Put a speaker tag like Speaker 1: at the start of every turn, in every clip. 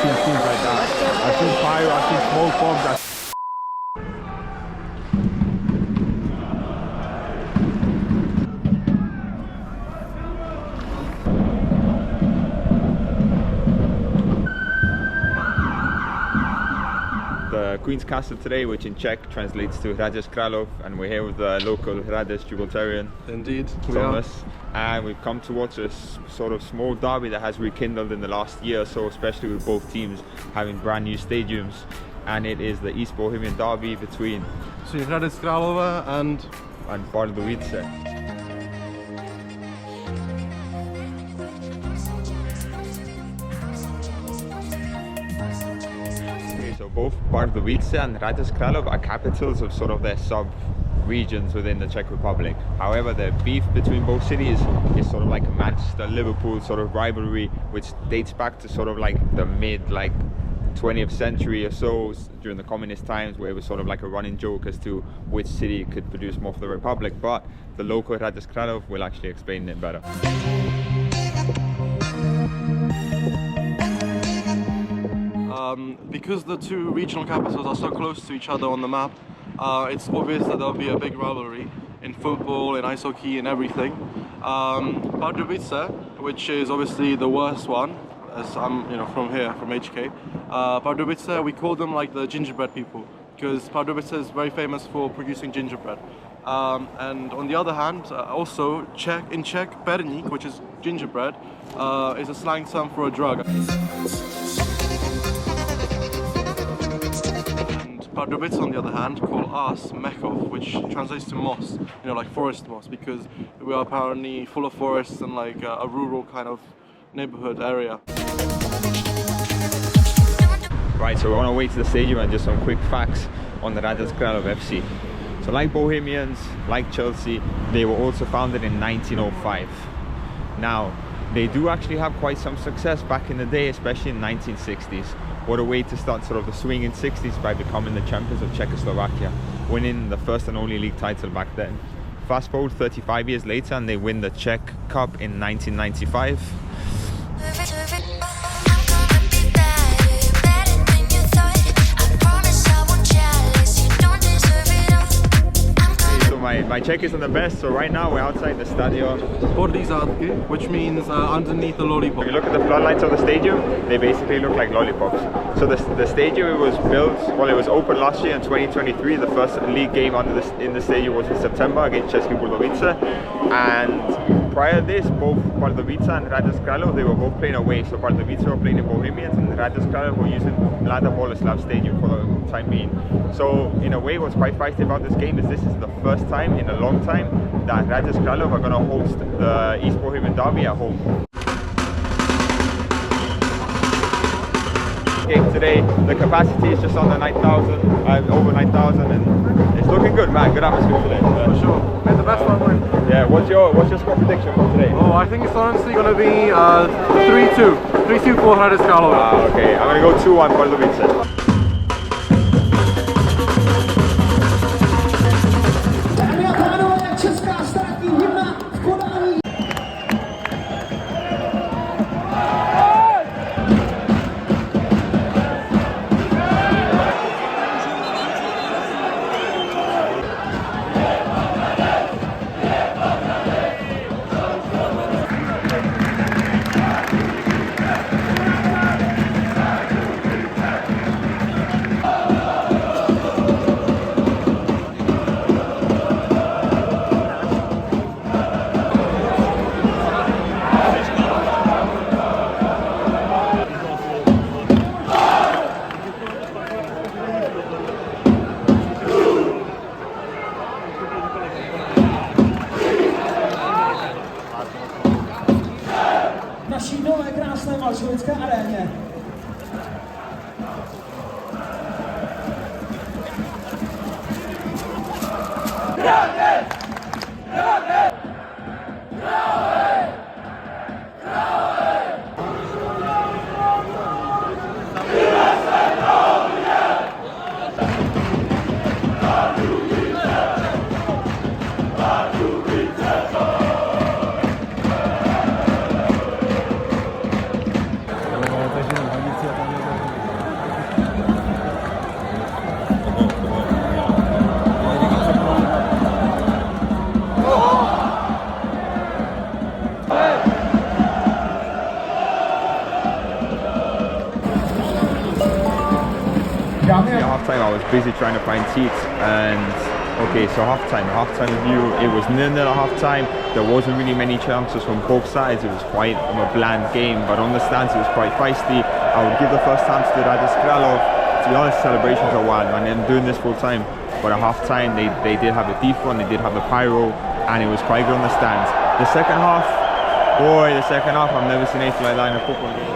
Speaker 1: seen scenes like that. I've seen fire, I've seen smoke bombs. The Queen's Castle today, which in Czech translates to Hradec Kralove, and we're here with the local Hradec Gibraltarian.
Speaker 2: Indeed,
Speaker 1: Thomas. And we've come to watch a sort of small derby that has rekindled in the last year or so, especially with both teams having brand new stadiums. And it is the East Bohemian Derby between
Speaker 2: Hradec Kralove and
Speaker 1: Pardubice. So both Pardubice and Hradec Kralove are capitals of sort of their sub-regions within the Czech Republic. However, the beef between both cities is sort of like a Manchester-Liverpool sort of rivalry, which dates back to sort of like the mid 20th century or so, during the communist times, where it was sort of like a running joke as to which city could produce more for the Republic. But the local Hradec Kralove will actually explain it better.
Speaker 2: Because the two regional capitals are so close to each other on the map, it's obvious that there'll be a big rivalry in football, in ice hockey, and everything. Pardubice, which is obviously the worst one, as I'm from here, from HK. Pardubice, we call them like the gingerbread people, because Pardubice is very famous for producing gingerbread. And on the other hand, also in Czech, perník, which is gingerbread, is a slang term for a drug. Pardubice, on the other hand, call us Mechov, which translates to moss, like forest moss, because we are apparently full of forests and like a rural kind of neighborhood area.
Speaker 1: Right, so we're on our way to the stadium, and just some quick facts on the Hradec Kralove FC. So like Bohemians, like Chelsea, they were also founded in 1905. Now, they do actually have quite some success back in the day, especially in the 1960s. What a way to start sort of the swinging 60s by becoming the champions of Czechoslovakia, winning the first and only league title back then. Fast forward 35 years later and they win the Czech Cup in 1995. My Czech isn't the best, so right now we're outside the stadion,
Speaker 2: which means underneath the lollipop.
Speaker 1: If you look at the floodlights of the stadium, they basically look like lollipops. So the stadium, it was built, well, it was open last year in 2023. The first league game in the stadium was in September against Czech Republic. And prior to this, both Pardubice and Hradec Kralove, they were both playing away. So Pardubice were playing in Bohemians and Hradec Kralove were using Mlada Boleslav Stadium for the time being. So in a way, what's quite feisty about this game is this is the first time in a long time that Hradec Kralove are going to host the East Bohemian Derby at home. Game today, the capacity is just under 9,000, over 9,000, and it's looking good, man. Good atmosphere today.
Speaker 2: For sure. May the best one win.
Speaker 1: Yeah. What's your score prediction for today?
Speaker 2: Oh, I think it's honestly going to be 3-2. 3-2 for Hradec Kralove.
Speaker 1: Okay, I'm going to go 2-1 for Pardubice.
Speaker 3: naší nové krásné malšovické aréně.
Speaker 1: At half-time I was busy trying to find seats, and okay, so half-time review, it was 0-0 at half-time. There wasn't really many chances from both sides. It was quite a bland game, but on the stands it was quite feisty. I would give the first chance to Hradec Kralove. To be honest, celebrations are wild, man. I'm doing this full time, but at half-time they did have a defront, they did have the pyro, and it was quite good on the stands. The second half, I've never seen anything like that in a football game.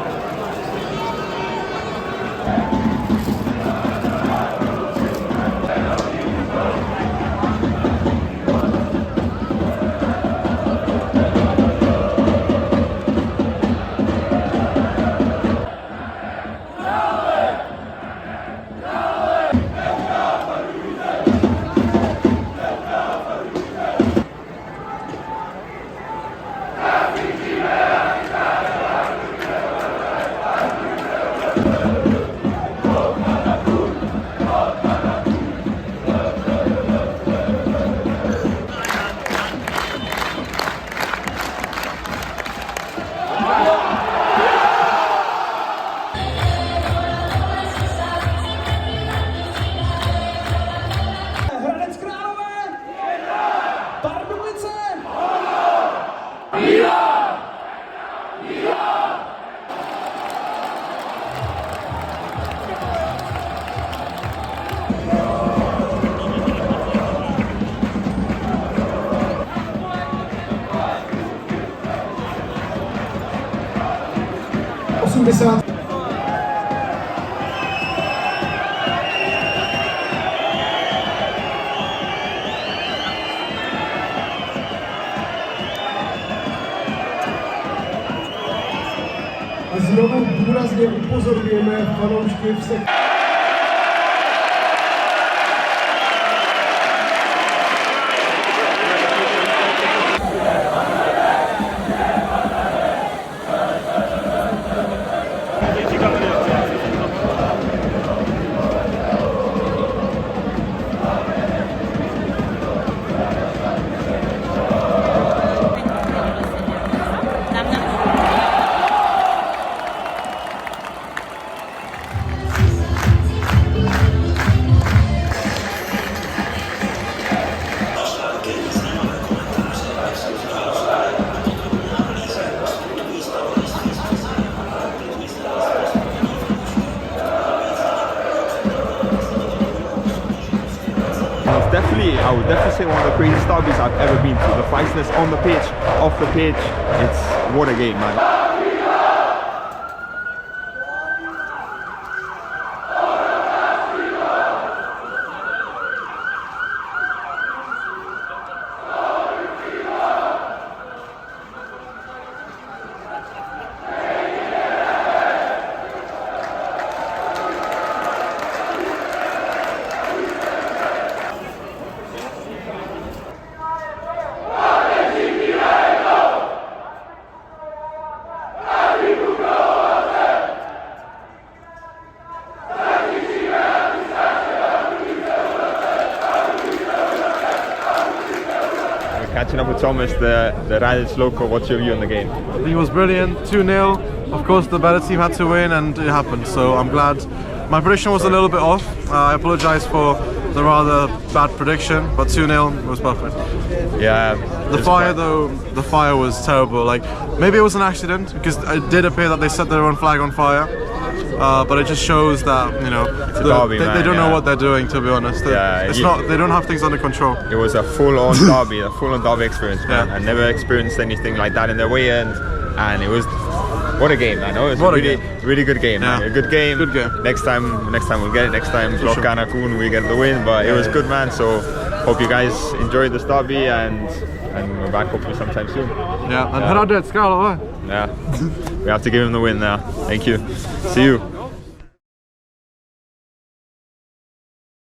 Speaker 3: Hradec Králové! Pardubice!
Speaker 4: A znovu důrazně upozorňujeme fanoušky v sekci.
Speaker 1: I would definitely say one of the craziest derbies I've ever been to. The feistiness on the pitch, off the pitch, it's what a game, man. Catching up with Thomas, the Hradec local, what's your view on the game?
Speaker 2: I think it was brilliant, 2-0. Of course the better team had to win and it happened, so I'm glad. My prediction was a little bit off. I apologise for the rather bad prediction, but 2-0 was perfect.
Speaker 1: Yeah.
Speaker 2: The fire was terrible. Like, maybe it was an accident, because it did appear that they set their own flag on fire. But it just shows that, you know, they don't know what they're doing, to be honest. They don't have things under control.
Speaker 1: It was a full-on derby, experience, man. Yeah. I never experienced anything like that in the way end, and it was what a game, man. It was really good game. Yeah. Man. A good game. Good game. Next time we'll get it. Next time, Blockana Kuhn, we get the win. But it was good, man. So hope you guys enjoyed this derby, and we're back hopefully sometime soon.
Speaker 2: Yeah, and Hradec Kralove.
Speaker 1: Yeah, we have to give him the win now. Thank you. See you.